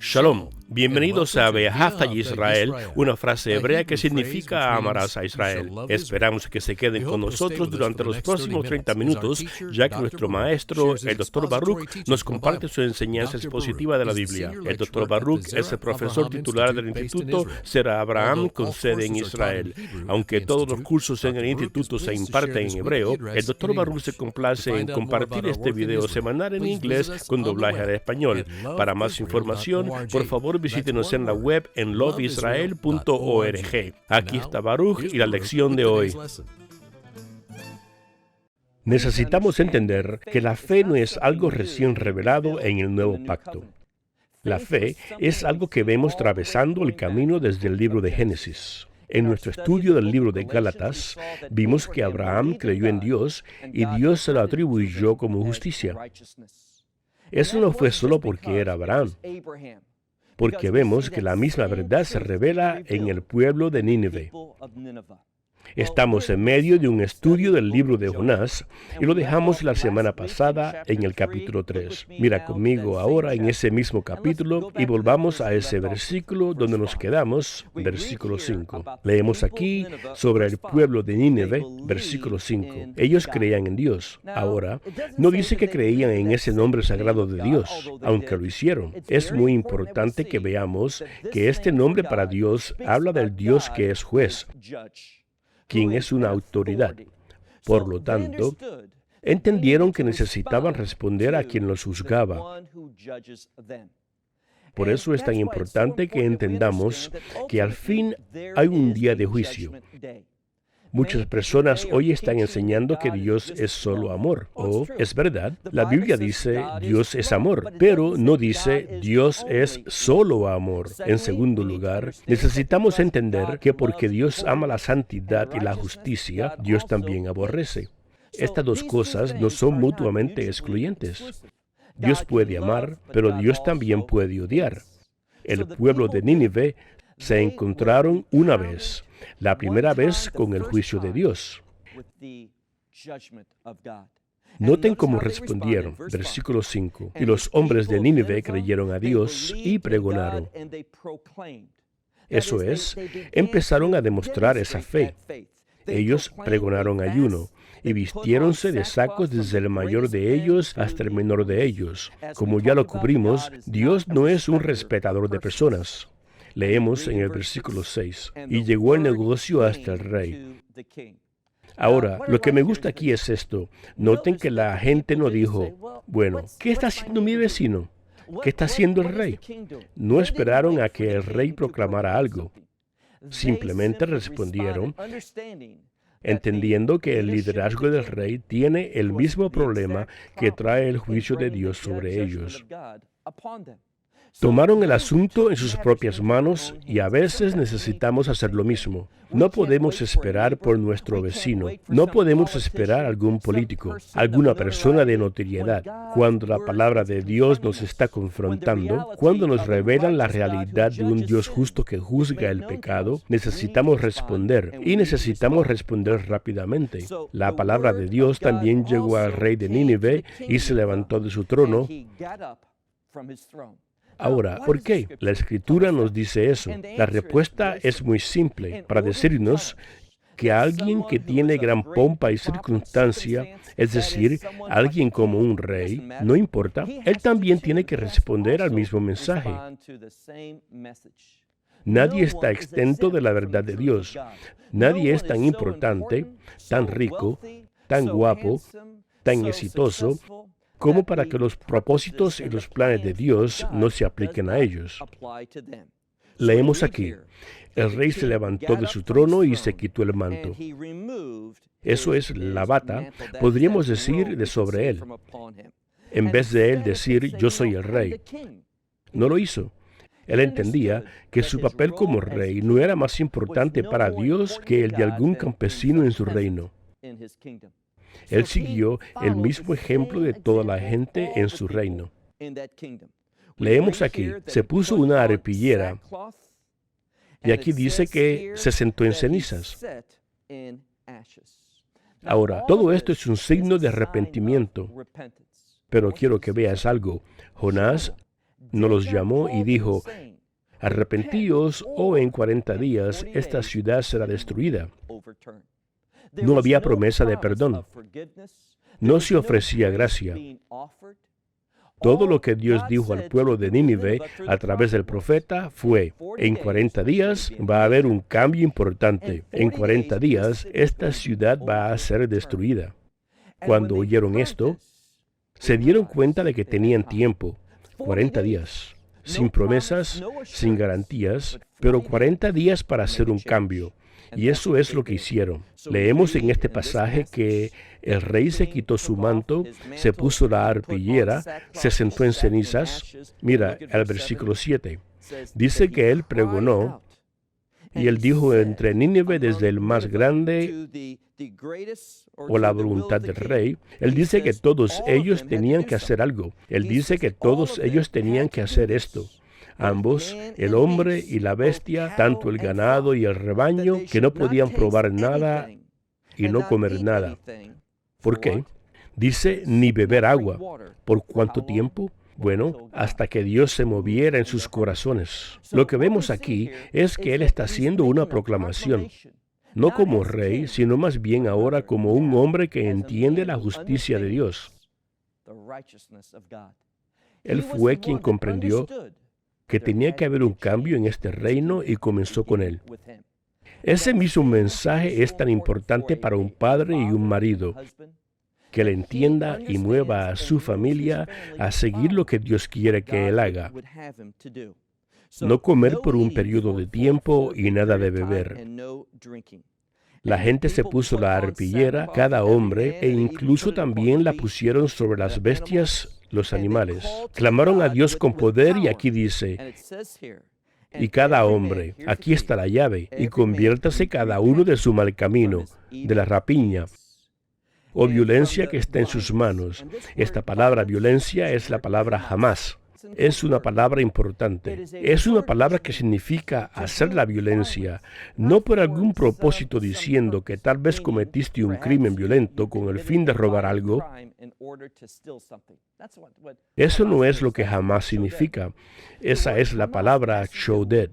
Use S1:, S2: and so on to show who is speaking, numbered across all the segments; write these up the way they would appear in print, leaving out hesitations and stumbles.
S1: Shalom. Bienvenidos a Be'ahavta Israel, una frase hebrea que significa amarás a Israel. Esperamos que se queden con nosotros durante los próximos 30 minutos, ya que nuestro maestro, el Dr. Baruch, nos comparte su enseñanza expositiva de la Biblia. El Dr. Baruch es el profesor titular del Instituto Será Abraham con sede en Israel. Aunque todos los cursos en el instituto se imparten en hebreo, el Dr. Baruch se complace en compartir este video semanal en inglés con doblaje al español. Para más información, por favor visítenos en la web en loveisrael.org. Aquí está Baruch y la lección de hoy. Necesitamos entender que la fe no es algo recién revelado en el nuevo pacto. La fe es algo que vemos atravesando el camino desde el libro de Génesis. En nuestro estudio del libro de Gálatas, vimos que Abraham creyó en Dios y Dios se lo atribuyó como justicia. Eso no fue solo porque era Abraham, porque vemos que la misma verdad se revela en el pueblo de Nínive. Estamos en medio de un estudio del libro de Jonás y lo dejamos la semana pasada en el capítulo 3. Mira conmigo ahora en ese mismo capítulo y volvamos a ese versículo donde nos quedamos, versículo 5. Leemos aquí sobre el pueblo de Nínive, versículo 5. Ellos creían en Dios. Ahora, no dice que creían en ese nombre sagrado de Dios, aunque lo hicieron. Es muy importante que veamos que este nombre para Dios habla del Dios que es juez, quien es una autoridad. Por lo tanto, entendieron que necesitaban responder a quien los juzgaba. Por eso es tan importante que entendamos que al fin hay un día de juicio. Muchas personas hoy están enseñando que Dios es solo amor. Es verdad, la Biblia dice Dios es amor, pero no dice Dios es solo amor. En segundo lugar, necesitamos entender que porque Dios ama la santidad y la justicia, Dios también aborrece. Estas dos cosas no son mutuamente excluyentes. Dios puede amar, pero Dios también puede odiar. El pueblo de Nínive se encontraron una vez, la primera vez con el juicio de Dios. Noten cómo respondieron, versículo 5. Y los hombres de Nínive creyeron a Dios y pregonaron. Eso es, empezaron a demostrar esa fe. Ellos pregonaron ayuno y vistiéronse de sacos desde el mayor de ellos hasta el menor de ellos. Como ya lo cubrimos, Dios no es un respetador de personas. Leemos en el versículo 6, y llegó el negocio hasta el rey. Ahora, lo que me gusta aquí es esto. Noten que la gente no dijo, bueno, ¿qué está haciendo mi vecino? ¿Qué está haciendo el rey? No esperaron a que el rey proclamara algo. Simplemente respondieron, entendiendo que el liderazgo del rey tiene el mismo problema que trae el juicio de Dios sobre ellos. Tomaron el asunto en sus propias manos y a veces necesitamos hacer lo mismo. No podemos esperar por nuestro vecino, no podemos esperar a algún político, alguna persona de notoriedad. Cuando la palabra de Dios nos está confrontando, cuando nos revelan la realidad de un Dios justo que juzga el pecado, necesitamos responder y necesitamos responder rápidamente. La palabra de Dios también llegó al rey de Nínive y se levantó de su trono. Ahora, ¿por qué? La Escritura nos dice eso. La respuesta es muy simple, para decirnos que alguien que tiene gran pompa y circunstancia, es decir, alguien como un rey, no importa, él también tiene que responder al mismo mensaje. Nadie está exento de la verdad de Dios. Nadie es tan importante, tan rico, tan guapo, tan exitoso, como para que los propósitos y los planes de Dios no se apliquen a ellos. Leemos aquí, el rey se levantó de su trono y se quitó el manto. Eso es la bata, podríamos decir, de sobre él. En vez de él decir, yo soy el rey. No lo hizo. Él entendía que su papel como rey no era más importante para Dios que el de algún campesino en su reino. Él siguió el mismo ejemplo de toda la gente en su reino. Leemos aquí, se puso una arpillera, y aquí dice que se sentó en cenizas. Ahora, todo esto es un signo de arrepentimiento, pero quiero que veas algo. Jonás no los llamó y dijo: arrepentíos o en 40 días esta ciudad será destruida. No había promesa de perdón. No se ofrecía gracia. Todo lo que Dios dijo al pueblo de Nínive a través del profeta fue: en 40 días va a haber un cambio importante. En 40 días esta ciudad va a ser destruida. Cuando oyeron esto, se dieron cuenta de que tenían tiempo. 40 días. Sin promesas, sin garantías, pero 40 días para hacer un cambio. Y eso es lo que hicieron. Leemos en este pasaje que el rey se quitó su manto, se puso la arpillera, se sentó en cenizas. Mira el versículo 7. Dice que él pregonó, y él dijo entre Nínive, desde el más grande o la voluntad del rey. Él dice que todos ellos tenían que hacer algo. Él dice que todos ellos tenían que hacer esto. Ambos, el hombre y la bestia, tanto el ganado y el rebaño, que no podían probar nada y no comer nada. ¿Por qué? Dice, ni beber agua. ¿Por cuánto tiempo? Bueno, hasta que Dios se moviera en sus corazones. Lo que vemos aquí es que Él está haciendo una proclamación. No como rey, sino más bien ahora como un hombre que entiende la justicia de Dios. Él fue quien comprendió que tenía que haber un cambio en este reino y comenzó con él. Ese mismo mensaje es tan importante para un padre y un marido, que le entienda y mueva a su familia a seguir lo que Dios quiere que él haga. No comer por un periodo de tiempo y nada de beber. La gente se puso la arpillera, cada hombre, e incluso también la pusieron sobre las bestias, los animales. Clamaron a Dios con poder y aquí dice, y cada hombre, aquí está la llave, y conviértase cada uno de su mal camino, de la rapiña o violencia que está en sus manos. Esta palabra violencia es la palabra jamás. Es una palabra importante. Es una palabra que significa hacer la violencia, no por algún propósito diciendo que tal vez cometiste un crimen violento con el fin de robar algo. Eso no es lo que jamás significa. Esa es la palabra shoded.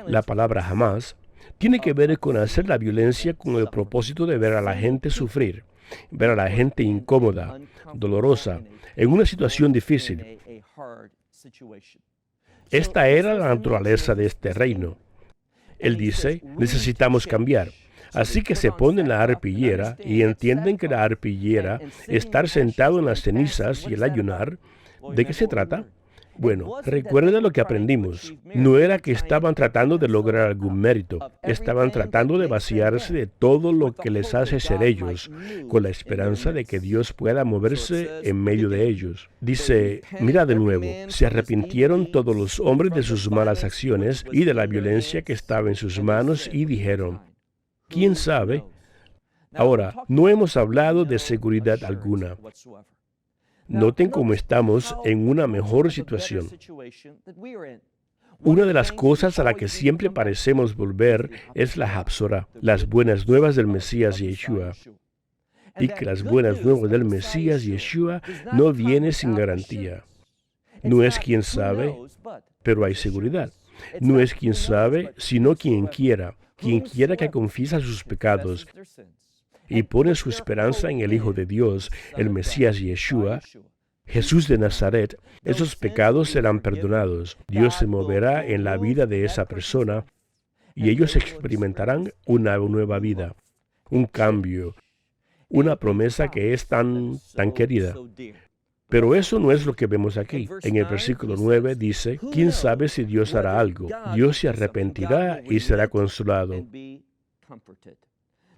S1: La palabra jamás tiene que ver con hacer la violencia con el propósito de ver a la gente sufrir, ver a la gente incómoda, dolorosa, en una situación difícil. Esta era la naturaleza de este reino. Él dice, necesitamos cambiar. Así que se ponen la arpillera y entienden que la arpillera, estar sentado en las cenizas y el ayunar, ¿de qué se trata? Bueno, recuerda lo que aprendimos. No era que estaban tratando de lograr algún mérito. Estaban tratando de vaciarse de todo lo que les hace ser ellos, con la esperanza de que Dios pueda moverse en medio de ellos. Dice, mira de nuevo, se arrepintieron todos los hombres de sus malas acciones y de la violencia que estaba en sus manos y dijeron, ¿quién sabe? Ahora, no hemos hablado de seguridad alguna. Noten cómo estamos en una mejor situación. Una de las cosas a la que siempre parecemos volver es la Hafsorah, las buenas nuevas del Mesías Yeshua. Y que las buenas nuevas del Mesías Yeshua no vienen sin garantía. No es quien sabe, pero hay seguridad. No es quien sabe, sino quien quiera que confiesa sus pecados y pone su esperanza en el Hijo de Dios, el Mesías Yeshua, Jesús de Nazaret, esos pecados serán perdonados. Dios se moverá en la vida de esa persona y ellos experimentarán una nueva vida, un cambio, una promesa que es tan querida. Pero eso no es lo que vemos aquí. En el versículo 9 dice, ¿quién sabe si Dios hará algo? Dios se arrepentirá y será consolado.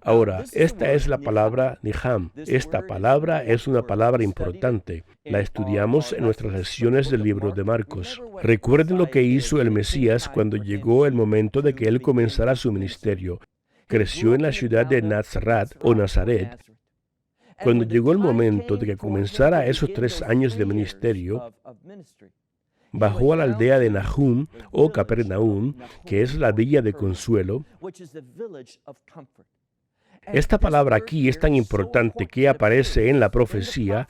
S1: Ahora, esta es la palabra Niham. Esta palabra es una palabra importante. La estudiamos en nuestras lecciones del libro de Marcos. Recuerden lo que hizo el Mesías cuando llegó el momento de que él comenzara su ministerio. Creció en la ciudad de Nazaret o Nazaret. Cuando llegó el momento de que comenzara esos 3 años de ministerio, bajó a la aldea de Nahum o Capernaum, que es la villa de consuelo. Esta palabra aquí es tan importante que aparece en la profecía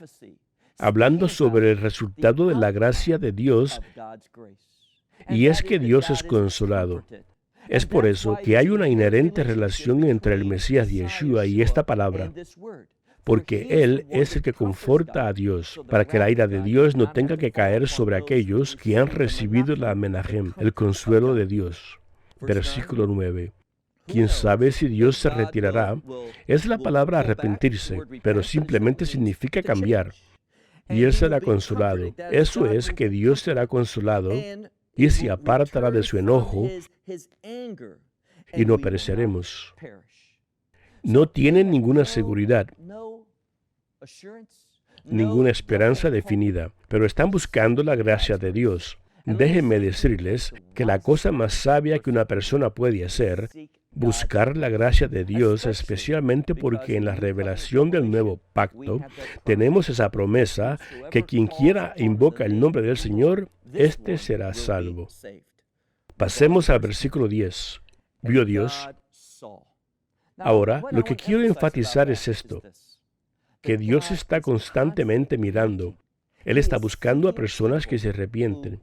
S1: hablando sobre el resultado de la gracia de Dios, y es que Dios es consolado. Es por eso que hay una inherente relación entre el Mesías Yeshua y esta palabra, porque Él es el que conforta a Dios, para que la ira de Dios no tenga que caer sobre aquellos que han recibido la menajem, el consuelo de Dios. Versículo 9. ¿Quién sabe si Dios se retirará? Es la palabra arrepentirse, pero simplemente significa cambiar. Y Él será consolado. Eso es, que Dios será consolado y se apartará de su enojo y no pereceremos. No tienen ninguna seguridad, ninguna esperanza definida, pero están buscando la gracia de Dios. Déjenme decirles que la cosa más sabia que una persona puede hacer, buscar la gracia de Dios, especialmente porque en la revelación del nuevo pacto tenemos esa promesa que quien quiera invoca el nombre del Señor, éste será salvo. Pasemos al versículo 10. ¿Vio Dios? Ahora, lo que quiero enfatizar es esto, que Dios está constantemente mirando. Él está buscando a personas que se arrepienten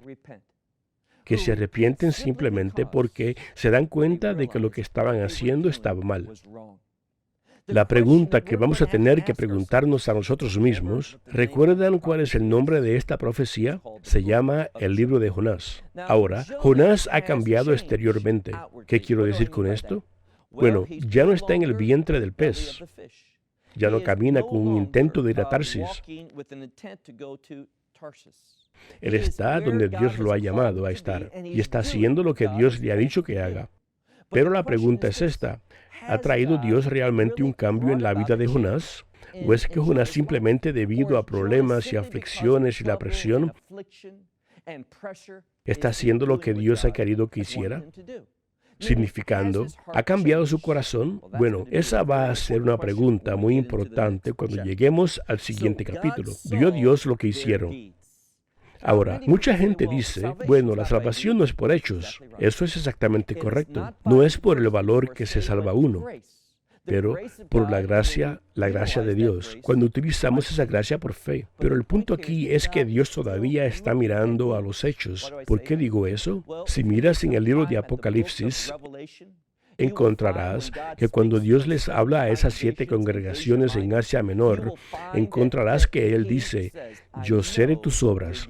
S1: simplemente porque se dan cuenta de que lo que estaban haciendo estaba mal. La pregunta que vamos a tener que preguntarnos a nosotros mismos, ¿recuerdan cuál es el nombre de esta profecía? Se llama el libro de Jonás. Ahora, Jonás ha cambiado exteriormente. ¿Qué quiero decir con esto? Bueno, ya no está en el vientre del pez. Ya no camina con un intento de ir a Tarsis. Él está donde Dios lo ha llamado a estar y está haciendo lo que Dios le ha dicho que haga. Pero la pregunta es esta: ¿ha traído Dios realmente un cambio en la vida de Jonás? ¿O es que Jonás simplemente, debido a problemas y aflicciones y la presión, está haciendo lo que Dios ha querido que hiciera? Significando, ¿ha cambiado su corazón? Bueno, esa va a ser una pregunta muy importante cuando lleguemos al siguiente capítulo. ¿Vio Dios lo que hicieron? Ahora, mucha gente dice, bueno, la salvación no es por hechos. Eso es exactamente correcto. No es por el valor que se salva uno, pero por la gracia de Dios, cuando utilizamos esa gracia por fe. Pero el punto aquí es que Dios todavía está mirando a los hechos. ¿Por qué digo eso? Si miras en el libro de Apocalipsis, encontrarás que cuando Dios les habla a esas 7 congregaciones en Asia Menor, encontrarás que Él dice, yo sé de tus obras.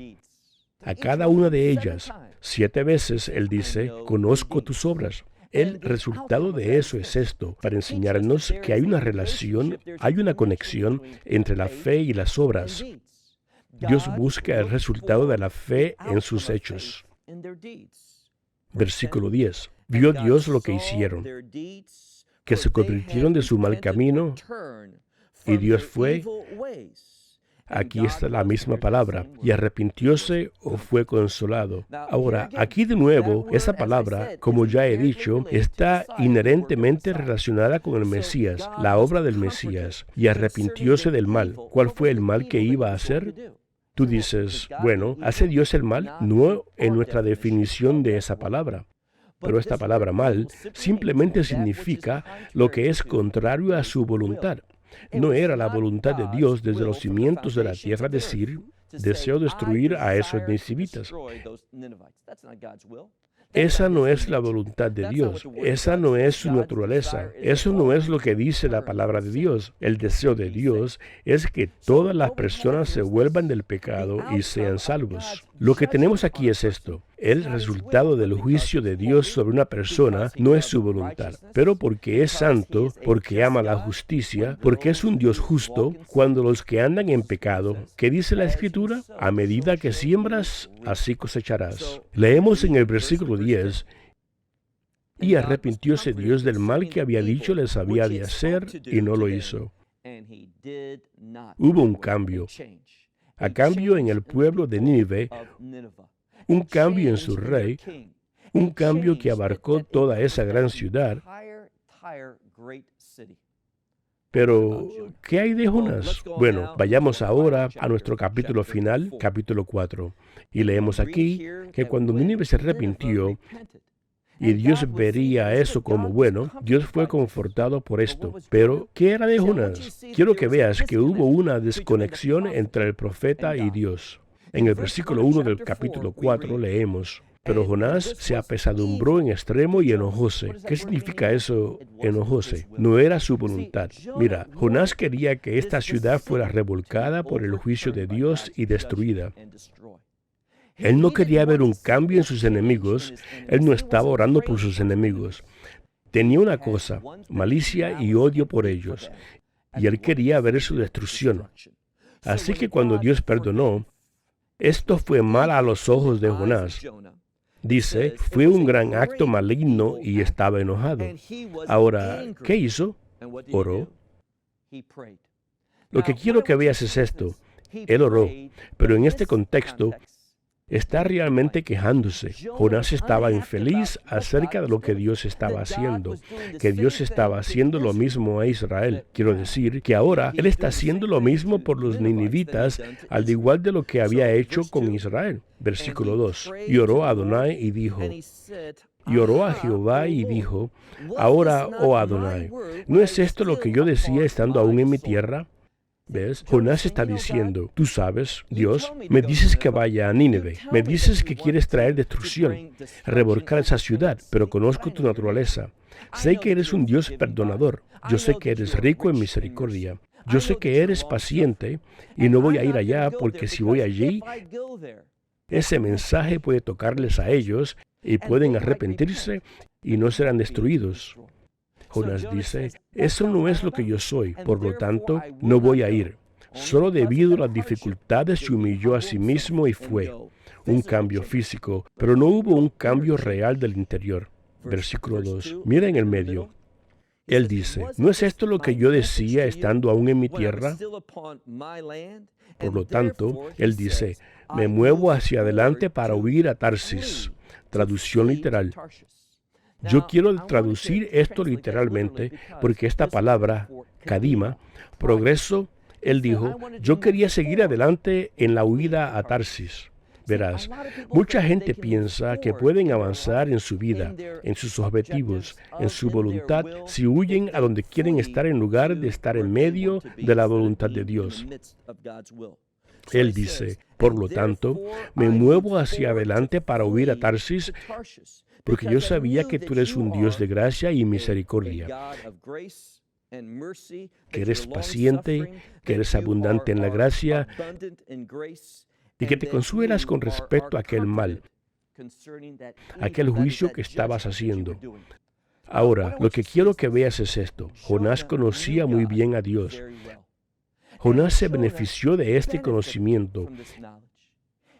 S1: A cada una de ellas, 7 veces Él dice, conozco tus obras. El resultado de eso es esto, para enseñarnos que hay una relación, hay una conexión entre la fe y las obras. Dios busca el resultado de la fe en sus hechos. Versículo 10. Vio Dios lo que hicieron, que se convirtieron de su mal camino, y Dios fue, aquí está la misma palabra, y arrepintióse o fue consolado. Ahora, aquí de nuevo, esa palabra, como ya he dicho, está inherentemente relacionada con el Mesías, la obra del Mesías, y arrepintióse del mal. ¿Cuál fue el mal que iba a hacer? Tú dices, bueno, ¿hace Dios el mal? No en nuestra definición de esa palabra. Pero esta palabra mal simplemente significa lo que es contrario a su voluntad. No era la voluntad de Dios desde los cimientos de la tierra decir, deseo destruir a esos ninivitas. Esa no es la voluntad de Dios. Esa no es su naturaleza. Eso no es lo que dice la palabra de Dios. El deseo de Dios es que todas las personas se vuelvan del pecado y sean salvos. Lo que tenemos aquí es esto. El resultado del juicio de Dios sobre una persona no es su voluntad, pero porque es santo, porque ama la justicia, porque es un Dios justo, cuando los que andan en pecado, ¿qué dice la Escritura? A medida que siembras, así cosecharás. Leemos en el versículo 10, y arrepintióse Dios del mal que había dicho les había de hacer, y no lo hizo. Hubo un cambio. A cambio en el pueblo de Nínive, un cambio en su rey, un cambio que abarcó toda esa gran ciudad. Pero, ¿qué hay de Jonás? Bueno, vayamos ahora a nuestro capítulo final, capítulo 4. Y leemos aquí que cuando Nínive se arrepintió, y Dios vería eso como bueno, Dios fue confortado por esto. Pero, ¿qué era de Jonás? Quiero que veas que hubo una desconexión entre el profeta y Dios. En el versículo 1 del capítulo 4 leemos: pero Jonás se apesadumbró en extremo y enojóse. ¿Qué significa eso, enojóse? No era su voluntad. Mira, Jonás quería que esta ciudad fuera revolcada por el juicio de Dios y destruida. Él no quería ver un cambio en sus enemigos. Él no estaba orando por sus enemigos. Tenía una cosa: malicia y odio por ellos. Y él quería ver su destrucción. Así que cuando Dios perdonó, esto fue mal a los ojos de Jonás. Dice, fue un gran acto maligno y estaba enojado. Ahora, ¿qué hizo? Oró. Lo que quiero que veas es esto. Él oró, pero en este contexto está realmente quejándose. Jonás estaba infeliz acerca de lo que Dios estaba haciendo, que Dios estaba haciendo lo mismo a Israel. Quiero decir que ahora Él está haciendo lo mismo por los ninivitas, al igual de lo que había hecho con Israel. Versículo 2. Y oró a Adonai y dijo, y oró a Jehová y dijo, ahora, oh Adonai, ¿no es esto lo que yo decía estando aún en mi tierra? ¿Ves? Jonás está diciendo, tú sabes, Dios, me dices que vaya a Nínive, me dices que quieres traer destrucción, revolcar esa ciudad, pero conozco tu naturaleza. Sé que eres un Dios perdonador, yo sé que eres rico en misericordia, yo sé que eres paciente y no voy a ir allá porque si voy allí, ese mensaje puede tocarles a ellos y pueden arrepentirse y no serán destruidos. Jonás dice, eso no es lo que yo soy, por lo tanto, no voy a ir. Solo debido a las dificultades se humilló a sí mismo y fue. Un cambio físico, pero no hubo un cambio real del interior. Versículo 2. Mira en el medio. Él dice, ¿no es esto lo que yo decía estando aún en mi tierra? Por lo tanto, él dice, me muevo hacia adelante para huir a Tarsis. Traducción literal. Yo quiero traducir esto literalmente porque esta palabra, kadima, progreso, él dijo, yo quería seguir adelante en la huida a Tarsis. Verás, mucha gente piensa que pueden avanzar en su vida, en sus objetivos, en su voluntad, si huyen a donde quieren estar en lugar de estar en medio de la voluntad de Dios. Él dice, por lo tanto, me muevo hacia adelante para huir a Tarsis, porque yo sabía que tú eres un Dios de gracia y misericordia, que eres paciente, que eres abundante en la gracia y que te consuelas con respecto a aquel mal, aquel juicio que estabas haciendo. Ahora, lo que quiero que veas es esto. Jonás conocía muy bien a Dios. Jonás se benefició de este conocimiento.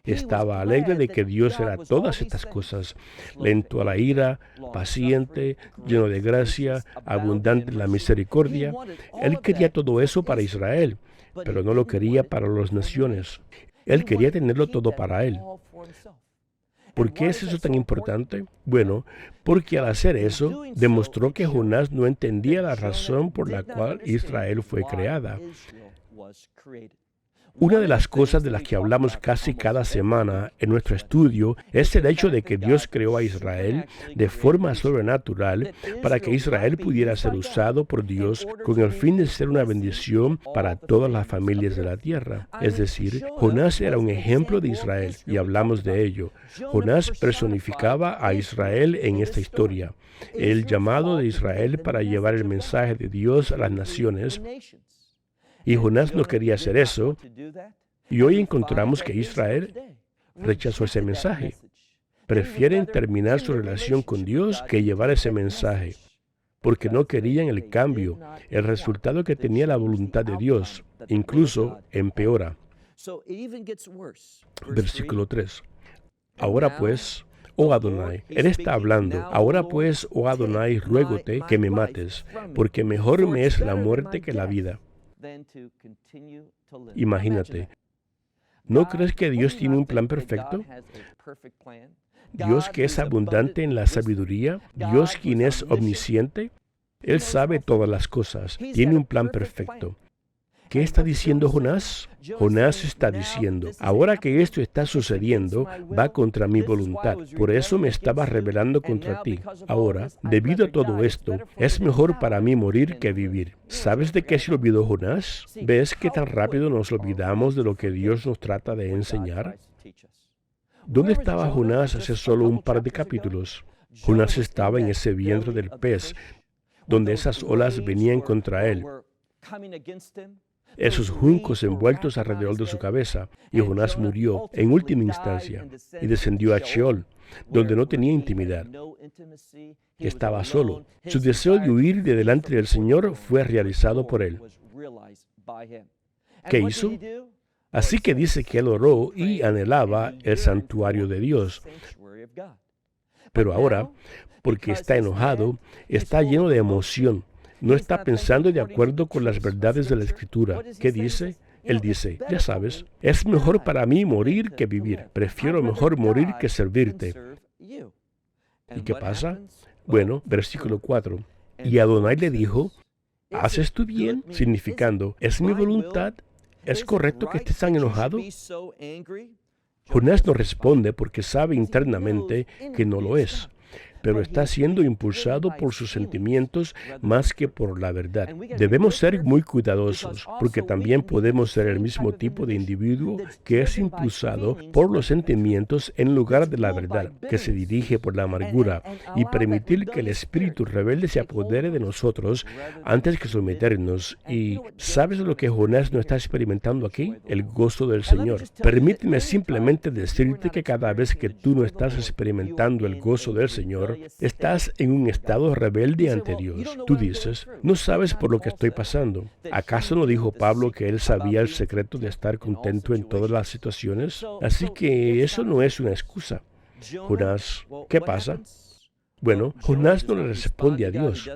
S1: Estaba alegre de que Dios era todas estas cosas, lento a la ira, paciente, lleno de gracia, abundante en la misericordia. Él quería todo eso para Israel, pero no lo quería para las naciones. Él quería tenerlo todo para él. ¿Por qué es eso tan importante? Bueno, porque al hacer eso, demostró que Jonás no entendía la razón por la cual Israel fue creada. Una de las cosas de las que hablamos casi cada semana en nuestro estudio es el hecho de que Dios creó a Israel de forma sobrenatural para que Israel pudiera ser usado por Dios con el fin de ser una bendición para todas las familias de la tierra. Es decir, Jonás era un ejemplo de Israel y hablamos de ello. Jonás personificaba a Israel en esta historia, el llamado de Israel para llevar el mensaje de Dios a las naciones. Y Jonás no quería hacer eso, y hoy encontramos que Israel rechazó ese mensaje. Prefieren terminar su relación con Dios que llevar ese mensaje, porque no querían el cambio, el resultado que tenía la voluntad de Dios, incluso empeora. Versículo 3. Ahora pues, oh Adonai, Él está hablando, ahora pues, oh Adonai, ruégote que me mates, porque mejor me es la muerte que la vida. Imagínate, ¿no crees que Dios tiene un plan perfecto? Dios que es abundante en la sabiduría, Dios quien es omnisciente, Él sabe todas las cosas, tiene un plan perfecto. ¿Qué está diciendo Jonás? Jonás está diciendo, ahora que esto está sucediendo, va contra mi voluntad. Por eso me estaba rebelando contra ti. Ahora, debido a todo esto, es mejor para mí morir que vivir. ¿Sabes de qué se olvidó Jonás? ¿Ves qué tan rápido nos olvidamos de lo que Dios nos trata de enseñar? ¿Dónde estaba Jonás hace solo un par de capítulos? Jonás estaba en ese vientre del pez, donde esas olas venían contra él, esos juncos envueltos alrededor de su cabeza, y Jonás murió en última instancia y descendió a Sheol, donde no tenía intimidad. Estaba solo. Su deseo de huir de delante del Señor fue realizado por él. ¿Qué hizo? Así que dice que él oró y anhelaba el santuario de Dios. Pero ahora, porque está enojado, está lleno de emoción. No está pensando de acuerdo con las verdades de la Escritura. ¿Qué dice? Él dice, ya sabes, es mejor para mí morir que vivir. Prefiero mejor morir que servirte. ¿Y qué pasa? Bueno, versículo 4. Y Adonai le dijo, ¿haces tú bien? Significando, ¿es mi voluntad? ¿Es correcto que estés tan enojado? Jonás no responde porque sabe internamente que no lo es, pero está siendo impulsado por sus sentimientos más que por la verdad. Debemos ser muy cuidadosos, porque también podemos ser el mismo tipo de individuo que es impulsado por los sentimientos en lugar de la verdad, que se dirige por la amargura, y permitir que el espíritu rebelde se apodere de nosotros antes que someternos. Y ¿sabes lo que Jonás no está experimentando aquí? El gozo del Señor. Permíteme simplemente decirte que cada vez que tú no estás experimentando el gozo del Señor, estás en un estado rebelde ante Dios. Tú dices, no sabes por lo que estoy pasando. ¿Acaso no dijo Pablo que él sabía el secreto de estar contento en todas las situaciones? Así que eso no es una excusa. Jonás, ¿qué pasa? Bueno, Jonás no le responde a Dios.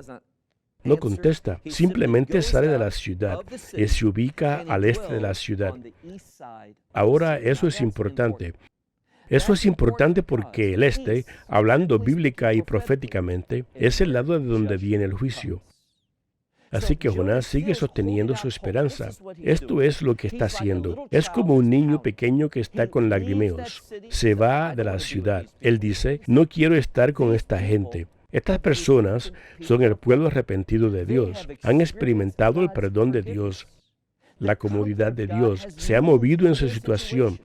S1: No contesta, simplemente sale de la ciudad y se ubica al este de la ciudad. Ahora, eso es importante. Eso es importante porque el este, hablando bíblica y proféticamente, es el lado de donde viene el juicio. Así que Jonás sigue sosteniendo su esperanza. Esto es lo que está haciendo. Es como un niño pequeño que está con lagrimeos. Se va de la ciudad. Él dice, no quiero estar con esta gente. Estas personas son el pueblo arrepentido de Dios. Han experimentado el perdón de Dios. La comodidad de Dios se ha movido en su situación.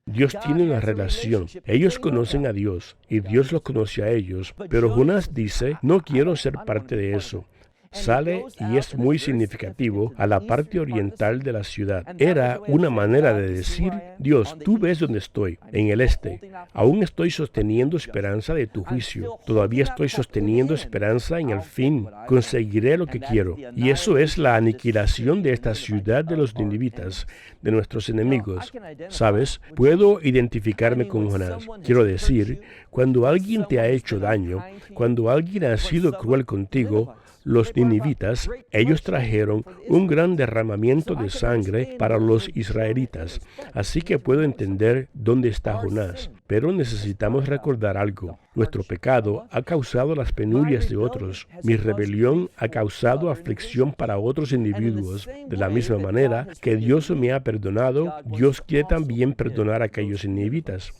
S1: Dios tiene una relación. Ellos conocen a Dios y Dios los conoce a ellos. Pero Jonás dice, no quiero ser parte de eso. Sale y es muy significativo a la parte oriental de la ciudad. Era una manera de decir, Dios, tú ves dónde estoy, en el este. Aún estoy sosteniendo esperanza de tu juicio. Todavía estoy sosteniendo esperanza en el fin. Conseguiré lo que quiero. Y eso es la aniquilación de esta ciudad de los ninivitas, de nuestros enemigos. ¿Sabes? Puedo identificarme con Jonás. Quiero decir, cuando alguien te ha hecho daño, cuando alguien ha sido cruel contigo, los ninivitas, ellos trajeron un gran derramamiento de sangre para los israelitas. Así que puedo entender dónde está Jonás. Pero necesitamos recordar algo. Nuestro pecado ha causado las penurias de otros. Mi rebelión ha causado aflicción para otros individuos. De la misma manera que Dios me ha perdonado, Dios quiere también perdonar a aquellos ninivitas.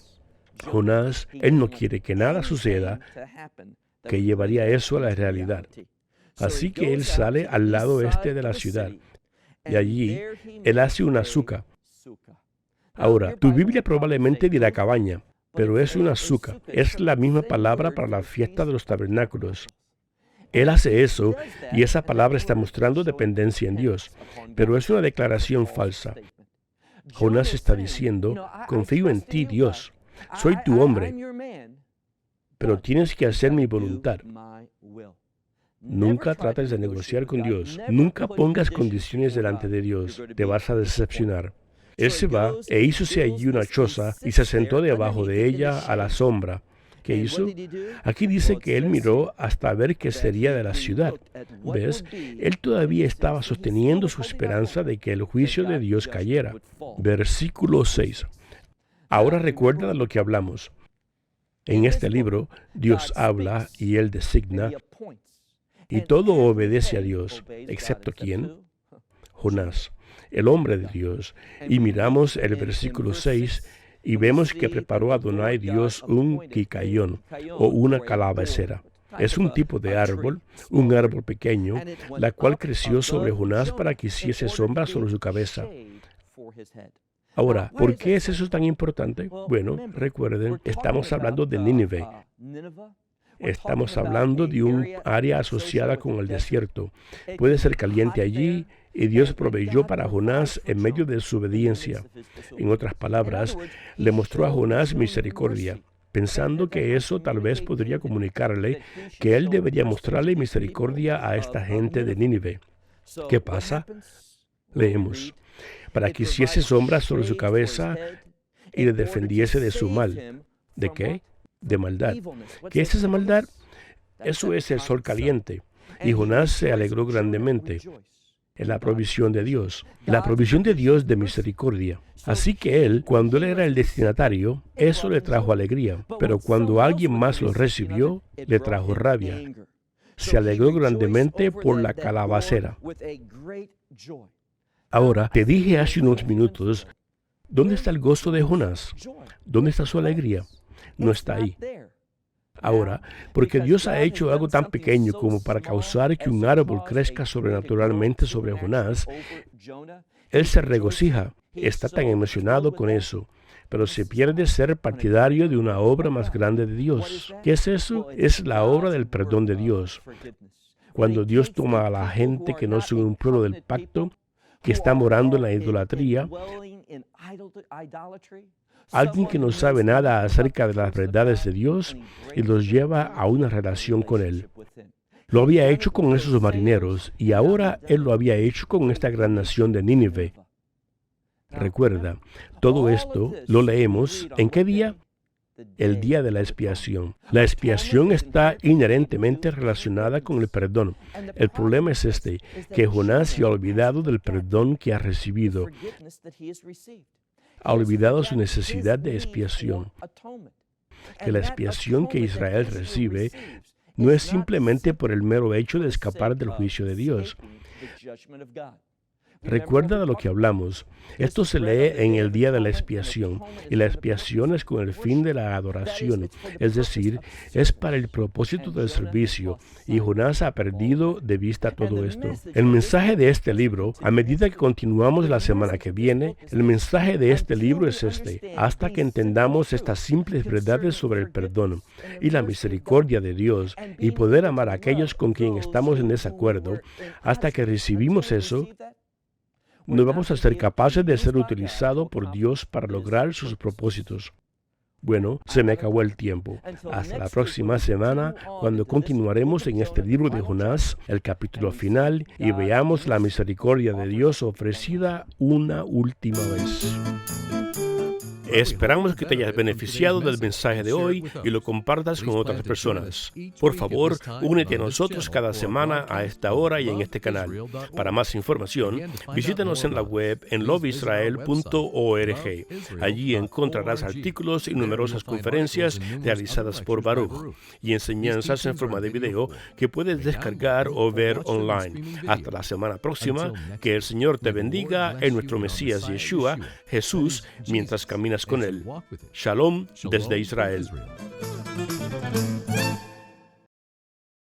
S1: Jonás, él no quiere que nada suceda que llevaría eso a la realidad. Así que él sale al lado este de la ciudad y allí él hace una suca. Ahora, tu Biblia probablemente dirá cabaña, pero es una suca. Es la misma palabra para la fiesta de los tabernáculos. Él hace eso y esa palabra está mostrando dependencia en Dios, pero es una declaración falsa. Jonás está diciendo, confío en ti, Dios. Soy tu hombre, pero tienes que hacer mi voluntad. Nunca trates de negociar con Dios. Nunca pongas condiciones delante de Dios. Te vas a decepcionar. Él se va e hízose allí una choza y se sentó debajo de ella a la sombra. ¿Qué hizo? Aquí dice que él miró hasta ver qué sería de la ciudad. ¿Ves? Él todavía estaba sosteniendo su esperanza de que el juicio de Dios cayera. Versículo 6. Ahora recuerda de lo que hablamos. En este libro, Dios habla y Él designa, y todo obedece a Dios, excepto ¿quién? Jonás. el hombre de Dios. Y miramos el versículo 6 y vemos que preparó Adonai Dios un quicayón o una calabacera. Es un tipo de árbol, un árbol pequeño, la cual creció sobre Jonás para que hiciese sombra sobre su cabeza. Ahora, ¿por qué es eso tan importante? Bueno, recuerden, estamos hablando de Nínive. Estamos hablando de un área asociada con el desierto. Puede ser caliente allí, y Dios proveyó para Jonás en medio de su obediencia. En otras palabras, le mostró a Jonás misericordia, pensando que eso tal vez podría comunicarle que él debería mostrarle misericordia a esta gente de Nínive. ¿Qué pasa? Leemos: para que hiciese sombra sobre su cabeza y le defendiese de su mal. ¿De qué? De maldad. ¿Qué es esa maldad? Eso es el sol caliente. Y Jonás se alegró grandemente en la provisión de Dios, la provisión de Dios de misericordia. Así que él, cuando él era el destinatario, eso le trajo alegría, pero cuando alguien más lo recibió, le trajo rabia. Se alegró grandemente por la calabacera. Ahora, te dije hace unos minutos, ¿dónde está el gozo de Jonás? ¿Dónde está su alegría? No está ahí. Ahora, porque Dios ha hecho algo tan pequeño como para causar que un árbol crezca sobrenaturalmente sobre Jonás, él se regocija, está tan emocionado con eso, pero se pierde ser partidario de una obra más grande de Dios. ¿Qué es eso? Es la obra del perdón de Dios. Cuando Dios toma a la gente que no son un pueblo del pacto, que está morando en la idolatría, alguien que no sabe nada acerca de las verdades de Dios, y los lleva a una relación con Él. Lo había hecho con esos marineros, y ahora Él lo había hecho con esta gran nación de Nínive. Recuerda, todo esto lo leemos ¿en qué día? El día de la expiación. La expiación está inherentemente relacionada con el perdón. El problema es este, que Jonás se ha olvidado del perdón que ha recibido. Ha olvidado su necesidad de expiación. Que la expiación que Israel recibe no es simplemente por el mero hecho de escapar del juicio de Dios. Recuerda de lo que hablamos. Esto se lee en el día de la expiación, y la expiación es con el fin de la adoración, es decir, es para el propósito del servicio, y Jonás ha perdido de vista todo esto. El mensaje de este libro, a medida que continuamos la semana que viene, el mensaje de este libro es este: hasta que entendamos estas simples verdades sobre el perdón y la misericordia de Dios, y poder amar a aquellos con quien estamos en desacuerdo, hasta que recibimos eso, no vamos a ser capaces de ser utilizados por Dios para lograr sus propósitos. Bueno, se me acabó el tiempo. Hasta la próxima semana, cuando continuaremos en este libro de Jonás, el capítulo final, y veamos la misericordia de Dios ofrecida una última vez. Esperamos que te hayas beneficiado del mensaje de hoy y lo compartas con otras personas. Por favor, únete a nosotros cada semana a esta hora y en este canal. Para más información, visítanos en la web en loveisrael.org. Allí encontrarás artículos y numerosas conferencias realizadas por Baruch y enseñanzas en forma de video que puedes descargar o ver online. Hasta la semana próxima, que el Señor te bendiga en nuestro Mesías Yeshua, Jesús, mientras caminas con Él. Shalom desde Israel.